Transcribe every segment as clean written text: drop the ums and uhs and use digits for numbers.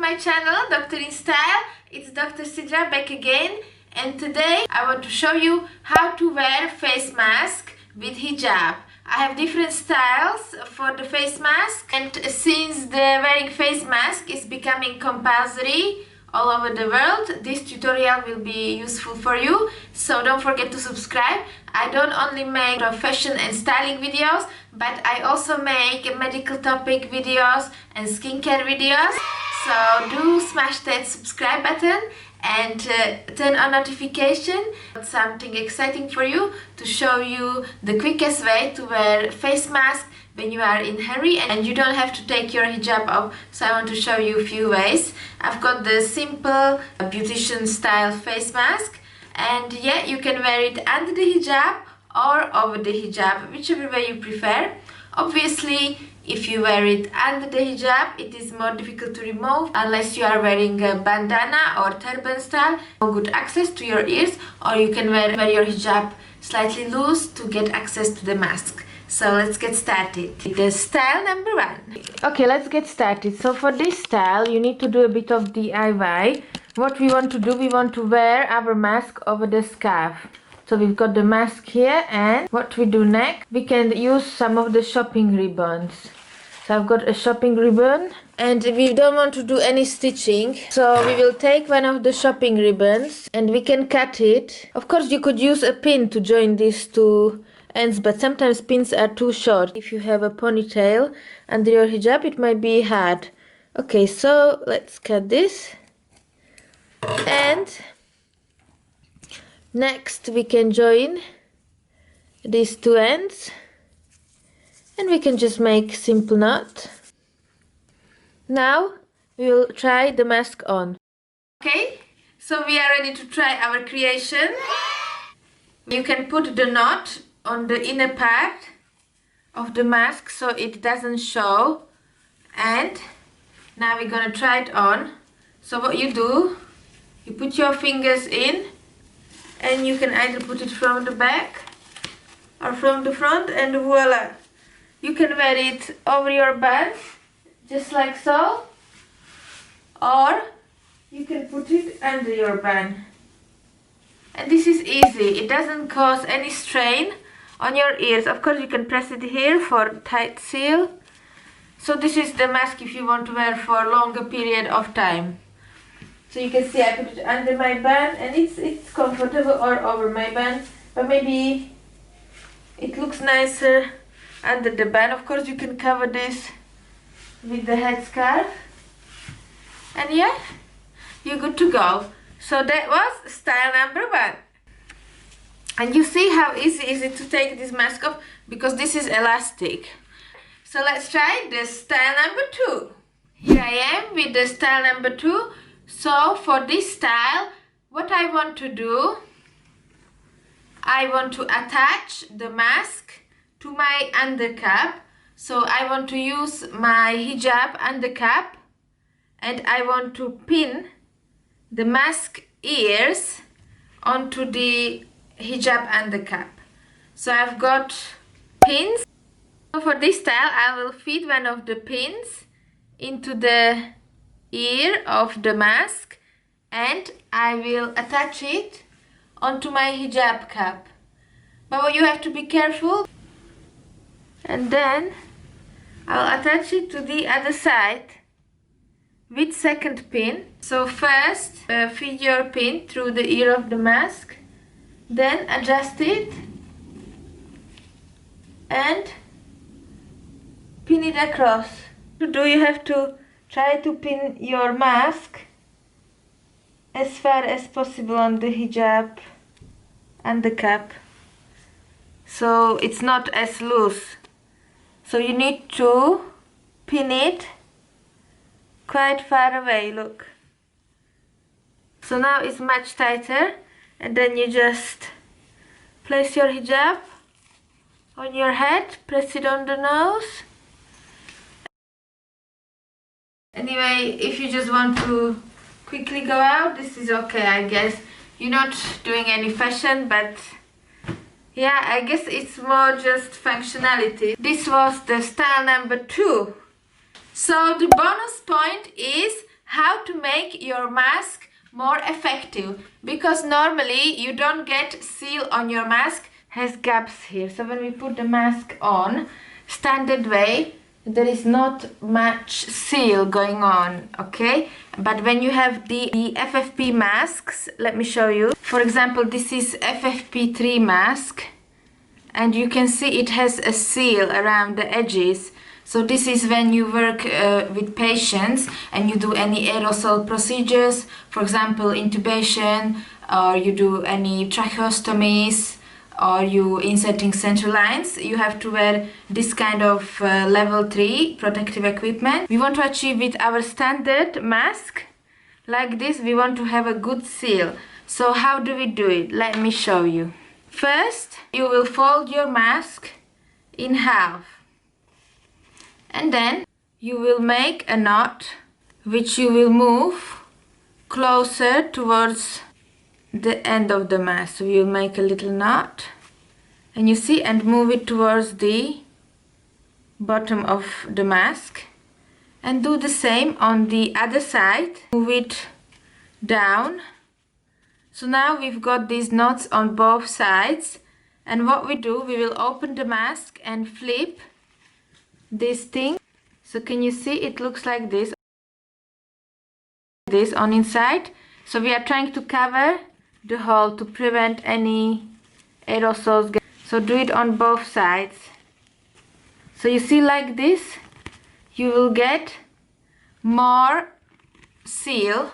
my channel, Dr. in Style. It's Dr. Sidra back again, and today I want to show you how to wear face mask with hijab. I have different styles for the face mask, and since the wearing face mask is becoming compulsory all over the world, this tutorial will be useful for you, so don't forget to subscribe. I don't only make fashion and styling videos, but I also make medical topic videos and skincare videos, so do smash that subscribe button and turn on notification. Something exciting for you to show you the quickest way to wear face mask when you are in a hurry and you don't have to take your hijab off. So I want to show you a few ways. I've got the simple beautician style face mask, and yeah, you can wear it under the hijab or over the hijab, whichever way you prefer. Obviously, if you wear it under the hijab, it is more difficult to remove unless you are wearing a bandana or turban style, no good access to your ears, or you can wear your hijab slightly loose to get access to the mask. So let's get started. The style number one. Okay, let's get started. So for this style, you need to do a bit of DIY. What we want to do, we want to wear our mask over the scarf. So we've got the mask here, and what we do next, we can use some of the shopping ribbons. So I've got a shopping ribbon, and we don't want to do any stitching, so we will take one of the shopping ribbons and we can cut it. Of course, you could use a pin to join these two ends, but sometimes pins are too short. If you have a ponytail under your hijab, it might be hard. Okay, so let's cut this, and next we can join these two ends, and we can just make simple knot. Now we will try the mask on. Okay, so we are ready to try our creation. You can put the knot on the inner part of the mask so it doesn't show, and now we're gonna try it on. So what you do, you put your fingers in, and you can either put it from the back or from the front, and voila, you can wear it over your bun just like so, or you can put it under your bun. And this is easy, it doesn't cause any strain on your ears. Of course, you can press it here for tight seal. So this is the mask if you want to wear for a longer period of time. So you can see I put it under my bun, and it's comfortable, or over my bun, but maybe it looks nicer under the bun. Of course, you can cover this with the headscarf, and yeah, you're good to go. So that was style number one. And you see how easy is it to take this mask off, because this is elastic. So let's try the style number two. Here I am with the style number two. So for this style, what I want to do, I want to attach the mask to my undercap. So I want to use my hijab undercap, and I want to pin the mask ears onto the hijab undercap. So I've got pins. So for this style, I will feed one of the pins into the ear of the mask, and I will attach it onto my hijab cap. But you have to be careful. And then I'll attach it to the other side with second pin. So first feed your pin through the ear of the mask, then adjust it and pin it across. To do, you have to try to pin your mask as far as possible on the hijab and the cap, so it's not as loose. So you need to pin it quite far away, look. So now it's much tighter, and then you just place your hijab on your head, press it on the nose. Anyway, if you just want to quickly go out, this is okay, I guess. You're not doing any fashion, but yeah, I guess it's more just functionality. This was the style number two. So the bonus point is how to make your mask more effective, because normally you don't get seal on your mask, has gaps here. So when we put the mask on standard way, there is not much seal going on, okay? But when you have the FFP masks, let me show you. For example, this is FFP3 mask, and you can see it has a seal around the edges. So this is when you work with patients and you do any aerosol procedures, for example intubation, or you do any tracheostomies, or you inserting central lines. You have to wear this kind of level 3 protective equipment. We want to achieve with our standard mask like this, we want to have a good seal. So how do we do it? Let me show you. First, you will fold your mask in half. And then you will make a knot which you will move closer towards the end of the mask. So you make a little knot, and you see, and move it towards the bottom of the mask, and do the same on the other side. Move it down. So now we've got these knots on both sides, and what we do, we will open the mask and flip this thing. So can you see, it looks like this on inside. So we are trying to cover the hole to prevent any aerosols. So do it on both sides. So you see, like this you will get more seal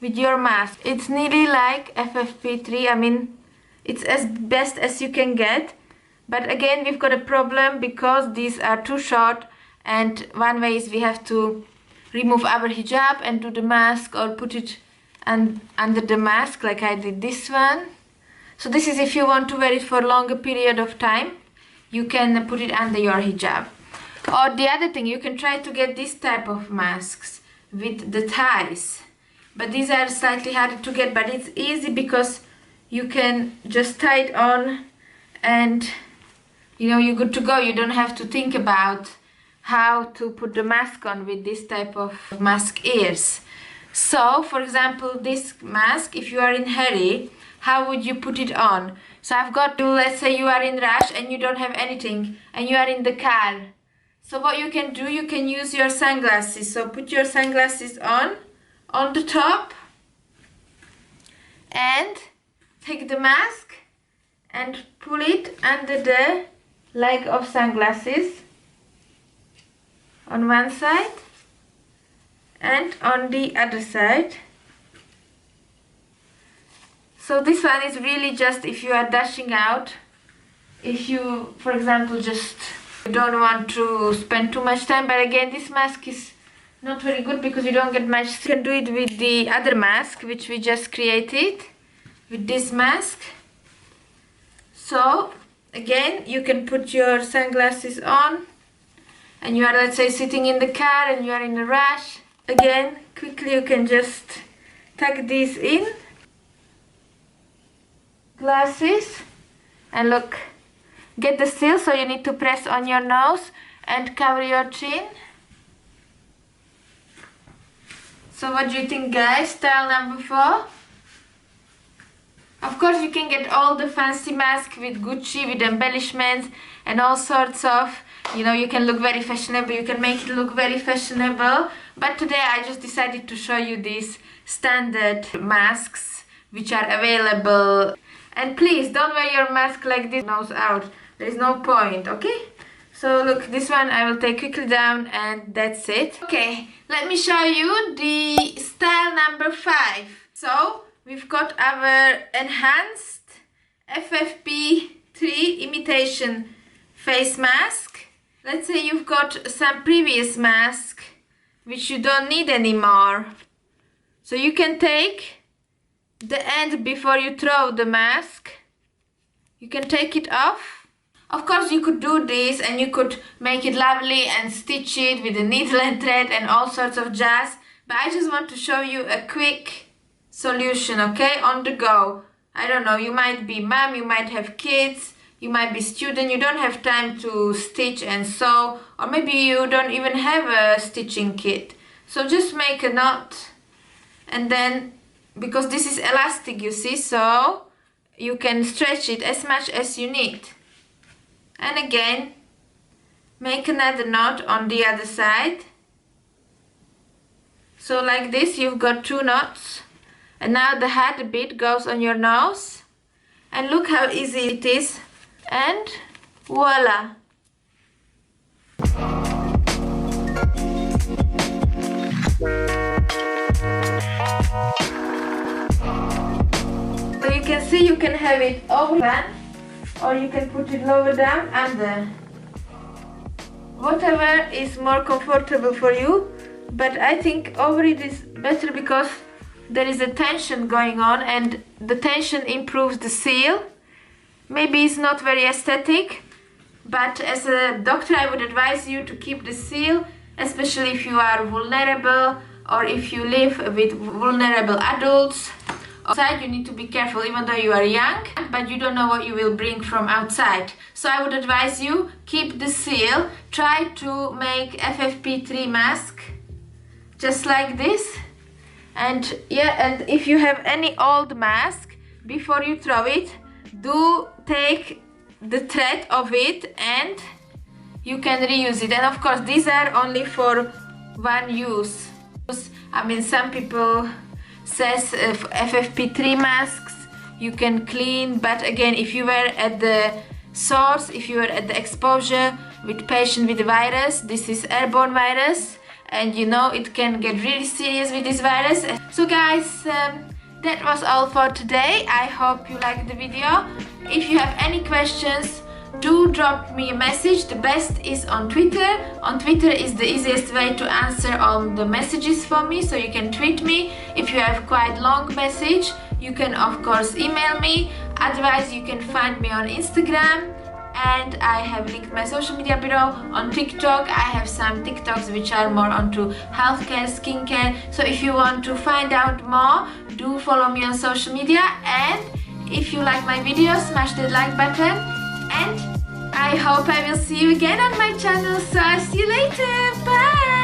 with your mask. It's nearly like FFP3. I mean, it's as best as you can get. But again, we've got a problem because these are too short, and one way is we have to remove our hijab and do the mask, or put it under the mask like I did this one. So this is if you want to wear it for a longer period of time, you can put it under your hijab. Or the other thing, you can try to get this type of masks with the ties. But these are slightly harder to get, but it's easy because you can just tie it on and you know, you're good to go. You don't have to think about how to put the mask on with this type of mask ears. So, for example, this mask, if you are in hurry, how would you put it on? So I've got to, let's say you are in rush and you don't have anything and you are in the car. So what you can do, you can use your sunglasses. So put your sunglasses on the top, and take the mask and pull it under the leg of sunglasses on one side and on the other side. So this one is really just if you are dashing out, if you, for example, just don't want to spend too much time. But again, this mask is not very good because you don't get much. You can do it with the other mask which we just created, with this mask. So again, you can put your sunglasses on and you are, let's say, sitting in the car and you are in a rush. Again, quickly you can just tuck these in. Glasses, and look, get the seal, so you need to press on your nose and cover your chin. So what do you think, guys? Style number 4. Of course, you can get all the fancy masks with Gucci, with embellishments and all sorts of, you know, you can look very fashionable, you can make it look very fashionable. But today I just decided to show you these standard masks which are available. And please don't wear your mask like this, nose out. There is no point, okay? So look, this one I will take quickly down, and that's it. Okay, let me show you the style number 5. So we've got our enhanced FFP3 imitation face mask. Let's say you've got some previous mask which you don't need anymore. So you can take the end before you throw the mask. You can take it off. Of course, you could do this and you could make it lovely and stitch it with a needle and thread and all sorts of jazz. But I just want to show you a quick solution, okay, on the go. I don't know, you might be mom, you might have kids, you might be student, you don't have time to stitch and sew, or maybe you don't even have a stitching kit. So just make a knot, and then, because this is elastic, you see, so you can stretch it as much as you need. And again, make another knot on the other side. So like this, you've got 2 knots. And now the head bit goes on your nose. And look how easy it is. And voila! So you can see you can have it over one, or you can put it lower down under. Whatever is more comfortable for you, but I think over it is better because there is a tension going on, and the tension improves the seal. Maybe it's not very aesthetic, but as a doctor I would advise you to keep the seal, especially if you are vulnerable or if you live with vulnerable adults. Outside you need to be careful, even though you are young, but you don't know what you will bring from outside. So I would advise you keep the seal. Try to make FFP3 mask just like this. And yeah, and if you have any old mask, before you throw it, do take the thread of it and you can reuse it. And of course these are only for one use. I mean, some people says FFP3 masks you can clean, but again, if you were at the source, if you were at the exposure with patient with the virus, this is airborne virus, and you know it can get really serious with this virus. So guys, that was all for today. I hope you liked the video. If you have any questions, do drop me a message. The best is on Twitter. On Twitter is the easiest way to answer all the messages for me, so you can tweet me. If you have quite long message, you can of course email me. Otherwise you can find me on Instagram, and I have linked my social media below. On TikTok I have some TikToks which are more onto healthcare, skincare. So if you want to find out more, do follow me on social media. And if you like my video, smash the like button, and I hope I will see you again on my channel. So I'll see you later. Bye!